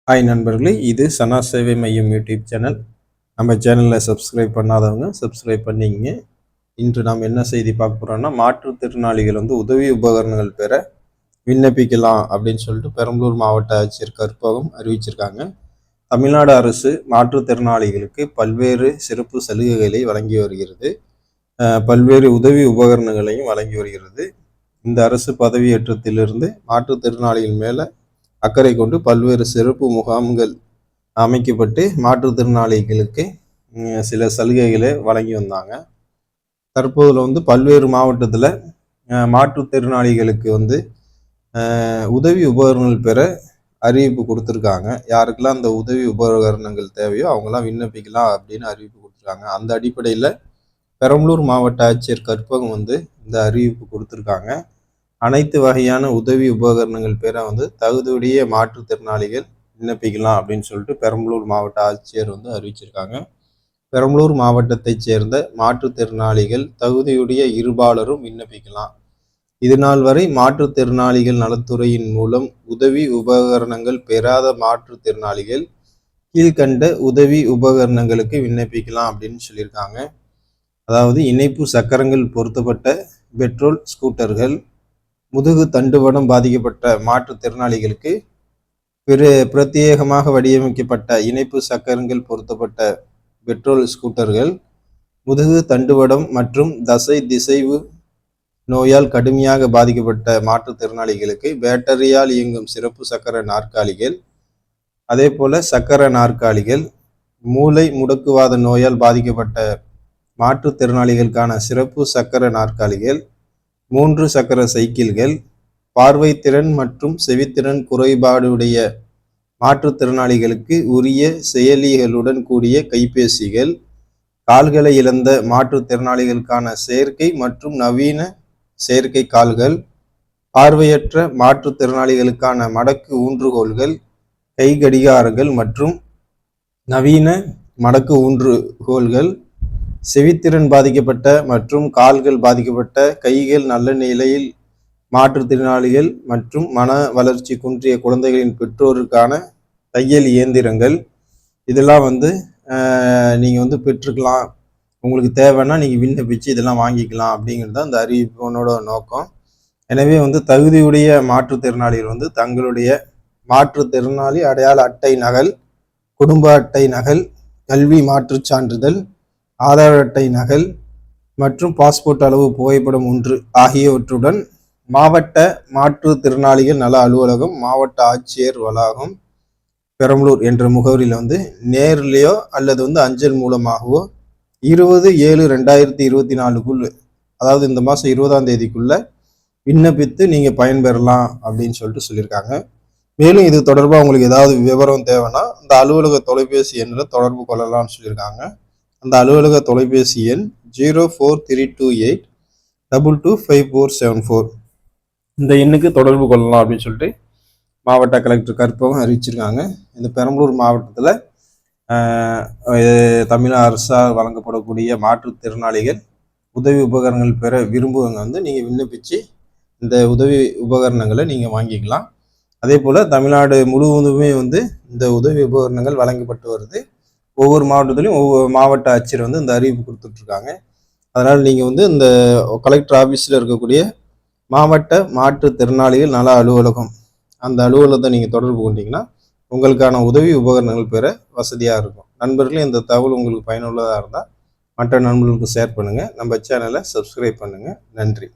Hi நண்பர்களே, இது சனா சேவை மையம் யூடியூப் சேனல். நம்ம சேனலில் சப்ஸ்கிரைப் பண்ணாதவங்க சப்ஸ்கிரைப் பண்ணிங்க. இன்று நாம் என்ன செய்தி பார்க்க போகிறோம்னா, மாற்றுத்திறனாளிகள் உதவி உபகரணங்கள் பெற விண்ணப்பிக்கலாம் அப்படின்னு சொல்லிட்டு பெரம்பலூர் மாவட்ட ஆட்சியர் கற்பகம் அறிவிச்சிருக்காங்க. தமிழ்நாடு அரசு மாற்றுத்திறனாளிகளுக்கு பல்வேறு சிறப்பு சலுகைகளை வழங்கி வருகிறது. பல்வேறு உதவி உபகரணங்களையும் வழங்கி வருகிறது. இந்த அரசு பதவியேற்றத்திலிருந்து மாற்றுத்திறனாளிகள் மேலே அக்கறை கொண்டு பல்வேறு சிறப்பு முகாம்கள் அமைக்கப்பட்டு மாற்றுத்திறனாளிகளுக்கு சில சலுகைகளை வழங்கி வந்தாங்க. தற்போதுல பல்வேறு மாவட்டத்தில் மாற்றுத்திறனாளிகளுக்கு உதவி உபகரணங்கள் பெற அறிவிப்பு கொடுத்துருக்காங்க. யாருக்கெல்லாம் அந்த உதவி உபகரணங்கள் தேவையோ அவங்களாம் விண்ணப்பிக்கலாம் அப்படின்னு அறிவிப்பு கொடுத்துருக்காங்க. அந்த அடிப்படையில் பெரம்பலூர் மாவட்ட ஆட்சியர் கற்பகம் இந்த அறிவிப்பு கொடுத்துருக்காங்க. அனைத்து வகையான உதவி உபகரணங்கள் பெற தகுதியுடைய மாற்றுத்திறனாளிகள் விண்ணப்பிக்கலாம் அப்படின்னு சொல்லிட்டு பெரம்பலூர் மாவட்ட ஆட்சியர் அறிவிச்சிருக்காங்க. பெரம்பலூர் மாவட்டத்தைச் சேர்ந்த மாற்றுத்திறனாளிகள் தகுதியுடைய இருபாலரும் விண்ணப்பிக்கலாம். இதுநாள் வரை மாற்றுத்திறனாளிகள் நலத்துறையின் மூலம் உதவி உபகரணங்கள் பெறாத மாற்றுத்திறனாளிகள் கீழ்கண்ட உதவி உபகரணங்களுக்கு விண்ணப்பிக்கலாம் அப்படின்னு சொல்லியிருக்காங்க. அதாவது இணைப்பு சக்கரங்கள் பொருத்தப்பட்ட பெட்ரோல் ஸ்கூட்டர்கள், முதுகு தண்டுவடம் பாதிக்கப்பட்ட மாற்றுத்திறனாளிகளுக்கு பிரத்யேகமாக வடிவமைக்கப்பட்ட இணைப்பு சக்கரங்கள் பொருத்தப்பட்ட பெட்ரோல் ஸ்கூட்டர்கள், முதுகு தண்டுவடம் மற்றும் தசை திசைவு நோயால் கடுமையாக பாதிக்கப்பட்ட மாற்றுத்திறனாளிகளுக்கு பேட்டரியால் இயங்கும் சிறப்பு சக்கர நாற்காலிகள், அதே போல சக்கர நாற்காலிகள், மூளை முடக்குவாத நோயால் பாதிக்கப்பட்ட மாற்றுத்திறனாளிகளுக்கான சிறப்பு சக்கர நாற்காலிகள், 3 சக்கர சைக்கிள்கள், பார்வைத்திறன் மற்றும் செவித்திறன் குறைபாடுடைய மாற்றுத்திறனாளிகளுக்கு உரிய செயலிகளுடன் கூடிய கைபேசிகள், கால்களை இழந்த மாற்றுத்திறனாளிகளுக்கான செயற்கை மற்றும் நவீன செயற்கை கால்கள், பார்வையற்ற மாற்றுத்திறனாளிகளுக்கான மடக்கு ஊன்றுகோல்கள், கை கடிகாரங்கள் மற்றும் நவீன மடக்கு ஊன்றுகோல்கள், செவித்திறன் பாதிக்கப்பட்ட மற்றும் கால்கள் பாதிக்கப்பட்ட கைகள் நல்ல நிலையில் மாற்றுத்திறனாளிகள் மற்றும் மன வளர்ச்சி குன்றிய குழந்தைகளின் பெற்றோருக்கான தையல் இயந்திரங்கள், இதெல்லாம் நீங்கள் பெற்றுக்கலாம். உங்களுக்கு தேவைன்னா நீங்கள் விண்ணப்பிச்சு இதெல்லாம் வாங்கிக்கலாம் அப்படிங்கிறது தான் இந்த அறிவிப்போனோட நோக்கம். எனவே தகுதியுடைய மாற்றுத்திறனாளிகள் தங்களுடைய மாற்றுத்திறனாளி அடையாள அட்டை நகல், குடும்ப அட்டை நகல், கல்வி மாற்றுச் சான்றிதழ், ஆதார் அட்டை நகல் மற்றும் பாஸ்போர்ட் அளவு புகைப்படம் 1 ஆகியவற்றுடன் மாவட்ட மாற்றுத்திறனாளிகள் நல அலுவலகம், மாவட்ட ஆட்சியர் வளாகம், பெரம்பலூர் என்ற முகவரியில் நேரிலேயோ அல்லது அஞ்சல் மூலமாகவோ 20/7/2024 அதாவது இந்த மாதம் 20ஆம் தேதிக்குள்ள விண்ணப்பித்து நீங்கள் பயன்பெறலாம் அப்படின்னு சொல்லிட்டு சொல்லியிருக்காங்க. மேலும் இது தொடர்பாக உங்களுக்கு ஏதாவது விவரம் தேவைன்னா இந்த அலுவலக தொலைபேசி எண்ணில் தொடர்பு கொள்ளலாம்னு சொல்லியிருக்காங்க. அந்த அலுவலக தொலைபேசி எண் 04328225474. இந்த எண்ணுக்கு தொடர்பு கொள்ளலாம் அப்படின்னு சொல்லிட்டு மாவட்ட கலெக்டர் கற்பகம் அறிவிச்சிருக்காங்க. இந்த பெரம்பலூர் மாவட்டத்தில் தமிழக அரசால் வழங்கப்படக்கூடிய மாற்றுத்திறனாளிகள் உதவி உபகரணங்கள் பெற விரும்புவங்க நீங்கள் விண்ணப்பிச்சு இந்த உதவி உபகரணங்களை நீங்கள் வாங்கிக்கலாம். அதே போல் தமிழ்நாடு முழுவதுமே இந்த உதவி உபகரணங்கள் வழங்கப்பட்டு வருது. ஒவ்வொரு மாவட்டத்திலையும் ஒவ்வொரு மாவட்ட ஆட்சியர் இந்த அறிவிப்பு கொடுத்துட்ருக்காங்க. அதனால் நீங்கள் இந்த கலெக்டர் ஆஃபீஸில் இருக்கக்கூடிய மாவட்ட மாற்றுத்திறனாளிகள் நல அலுவலகம், அந்த அலுவலகத்தை நீங்கள் தொடர்பு கொண்டீங்கன்னா உங்களுக்கான உதவி உபகரணங்கள் பெற வசதியாக இருக்கும். நண்பர்களே, இந்த தகவல் உங்களுக்கு பயனுள்ளதாக இருந்தால் மற்ற நண்பர்களுக்கு ஷேர் பண்ணுங்கள். நம்ம சேனலை சப்ஸ்கிரைப் பண்ணுங்கள். நன்றி.